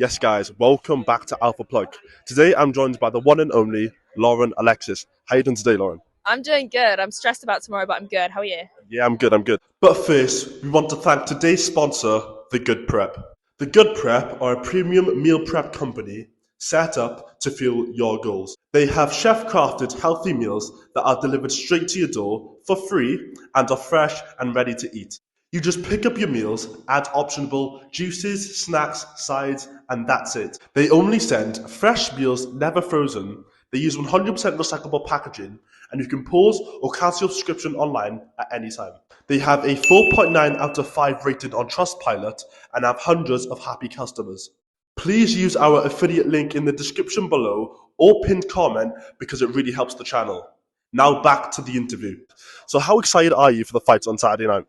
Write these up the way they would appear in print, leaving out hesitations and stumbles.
Yes, guys, welcome back to Alpha Plug. Today I'm joined by the one and only Lauren Alexis. How you doing today, Lauren? I'm doing good. I'm stressed about tomorrow, but I'm good. How are you? Yeah, I'm good. But first, we want to thank today's sponsor, The Good Prep. The Good Prep are a premium meal prep company set up to fuel your goals. They have chef-crafted healthy meals that are delivered straight to your door for free and are fresh and ready to eat. You just pick up your meals, add optional juices, snacks, sides, and that's it. They only send fresh meals, never frozen. They use 100% recyclable packaging, and you can pause or cancel your subscription online at any time. They have a 4.9 out of 5 rating on Trustpilot and have hundreds of happy customers. Please use our affiliate link in the description below or pinned comment because it really helps the channel. Now back to the interview. So how excited are you for the fights on Saturday night?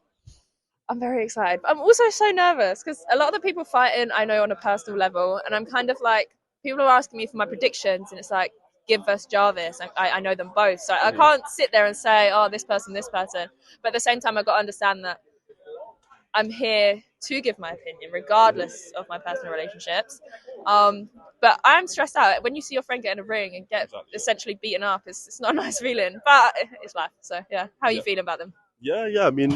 I'm very excited. But I'm also so nervous because a lot of the people fighting I know on a personal level, and I'm kind of like, people are asking me for my predictions, and it's like, Gibb versus Jarvis. I know them both. So I can't sit there and say, oh, this person, this person. But at the same time, I've got to understand that I'm here to give my opinion, regardless of my personal relationships. But I'm stressed out. When you see your friend get in a ring and get essentially beaten up, it's not a nice feeling, but it's life. So, yeah. How are you feeling about them? Yeah. I mean,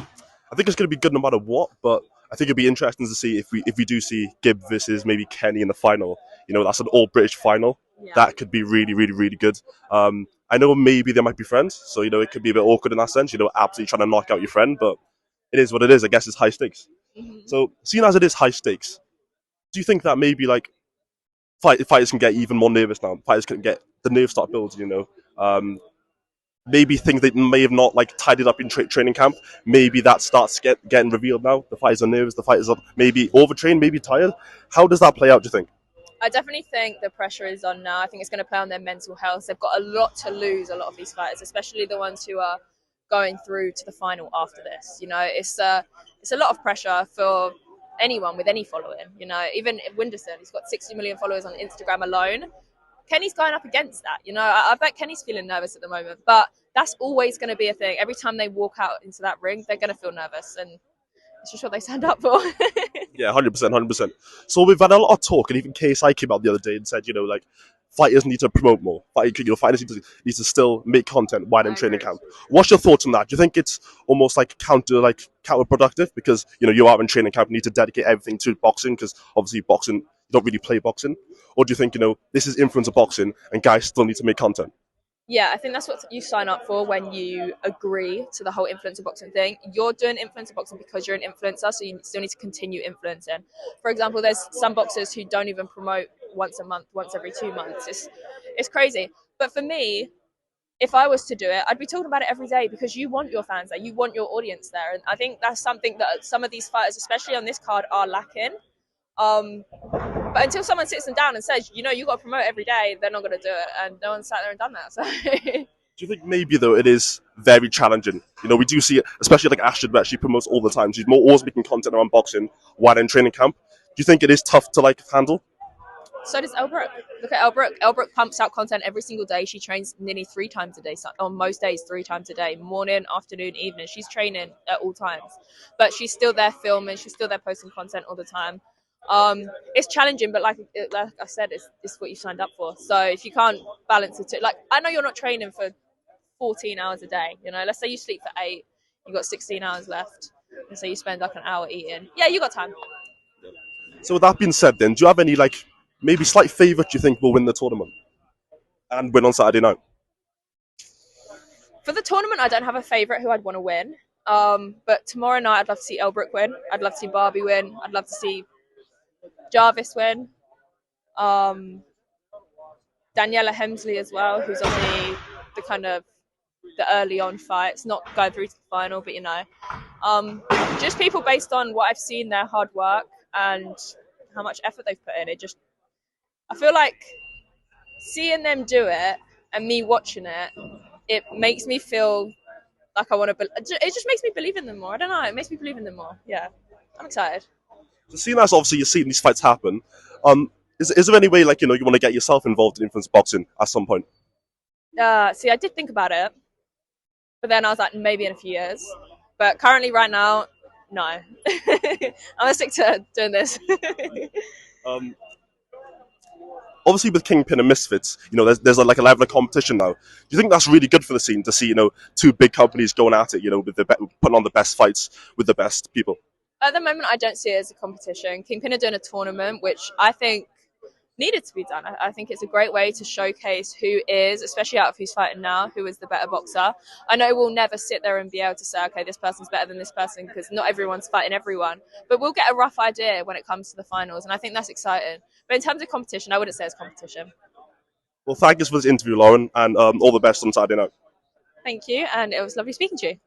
I think it's going to be good no matter what. But I think it'd be interesting to see if we do see Gibb versus maybe Kenny in the final. That's an all British final. Yeah. That could be really good. I know maybe they might be friends, so it could be a bit awkward in that sense. Absolutely trying to knock out your friend, but it is what it is. I guess it's high stakes. Mhm. So, seeing as it is high stakes, do you think that maybe like fighters can get even more nervous now? Fighters can get the nerves start building. Maybe things they may have not like tidied up in training camp. Maybe that starts getting revealed now. The fighters are nervous. The fighters are maybe overtrained, maybe tired. How does that play out? Do you think? I definitely think the pressure is on now. I think it's going to play on their mental health. They've got a lot to lose, a lot of these fighters, especially the ones who are going through to the final after this. It's a lot of pressure for anyone with any following. Even Whindersson, he's got 60 million followers on Instagram alone. Kenny's going up against that. I bet Kenny's feeling nervous at the moment, but that's always going to be a thing. Every time they walk out into that ring, they're going to feel nervous, and it's just what they signed up for. Yeah, 100%, 100%. So we've had a lot of talk, and even KSI came out the other day and said, like fighters need to promote more. Fighters need to still make content while in training camp. What's your thoughts on that? Do you think it's almost like counterproductive because you are in training camp, you need to dedicate everything to boxing because obviously boxing you don't really play boxing, or do you think this is influence of boxing and guys still need to make content? Yeah, I think that's what you sign up for when you agree to the whole influencer boxing thing. You're doing influencer boxing because you're an influencer, so you still need to continue influencing. For example, there's some boxers who don't even promote once a month, once every 2 months. It's crazy. But for me, if I was to do it, I'd be talking about it every day because you want your fans there, you want your audience there, and I think that's something that some of these fighters, especially on this card, are lacking. Um, but until someone sits them down and says, you got to promote every day, they're not going to do it, and no one sat there and done that. So. Do you think maybe though it is very challenging? We do see it, especially like Ashton, where she promotes all the time. She's more always making content around boxing while in training camp. Do you think it is tough to like handle? So does Elle Brooke. Look at Elle Brooke. Elle Brooke pumps out content every single day. She trains nearly 3 times a day. So on most days, 3 times a day. Morning, afternoon, evening. She's training at all times. But she's still there filming. She's still there posting content all the time. It's challenging, but like I said, it's what you signed up for. So if you can't balance it, like I know you're not training for 14 hours a day. Let's say you sleep for 8, you got 16 hours left. And so you spend like an hour eating. Yeah, you got time. So with that being said, then do you have any like maybe slight favourite you think will win the tournament and win on Saturday night? For the tournament, I don't have a favourite who I'd want to win. But tomorrow night, I'd love to see Elle Brooke win. I'd love to see Barbie win. I'd love to see Jarvis win. Um, Daniela Hemsley as well, who's on the kind of the early on fights, not going through to the final, but just people based on what I've seen, their hard work and how much effort they've put in. I feel like seeing them do it and me watching it, it makes me feel like I want to. It just makes me believe in them more. I don't know. It makes me believe in them more. Yeah, I'm excited. So seeing as obviously you're seeing these fights happen, is there any way like you want to get yourself involved in influence boxing at some point? See, I did think about it, but then I was like, maybe in a few years. But currently, right now, no. I'm gonna stick to doing this. Um, Obviously with Kingpyn and Misfits, there's like a level of competition now. Do you think that's really good for the scene to see, two big companies going at it, with putting on the best fights with the best people? At the moment, I don't see it as a competition. Kingpyn are doing a tournament, which I think needed to be done. I think it's a great way to showcase who is, especially out of who's fighting now, who is the better boxer. I know we'll never sit there and be able to say, okay, this person's better than this person because not everyone's fighting everyone, but we'll get a rough idea when it comes to the finals, and I think that's exciting. But in terms of competition, I wouldn't say it's competition. Well, thank you for this interview, Lauren, and all the best on Saturday night. Thank you, and it was lovely speaking to you.